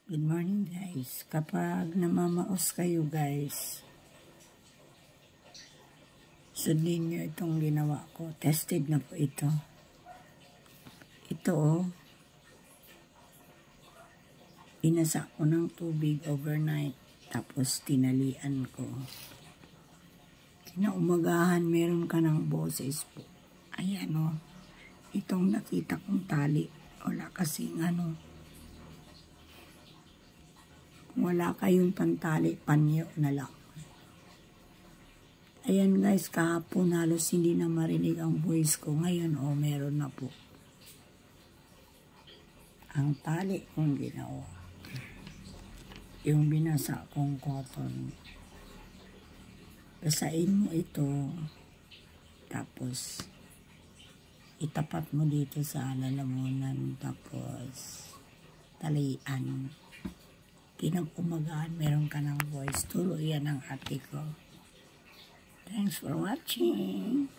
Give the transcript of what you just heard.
Good morning guys. Kapag namamaos kayo guys, sundin nyo itong ginawa ko. Tested na po ito. Ito inasa ko ng tubig overnight. Tapos tinalian ko. Kinaumagahan meron ka ng boses po. Ayan itong nakita kong tali. Wala kasing wala kayong pantali, panyo na lang. Ayan guys, kahapon halos hindi na marinig ang voice ko. Ngayon, meron na po. Ang tali kong ginawa. Yung binasa kong cotton. Basain mo ito. Tapos, itapat mo dito sa lalamunan. Tapos, talian. Kinag-umagahan, meron ka ng voice. Turo yan ang ate ko. Thanks for watching.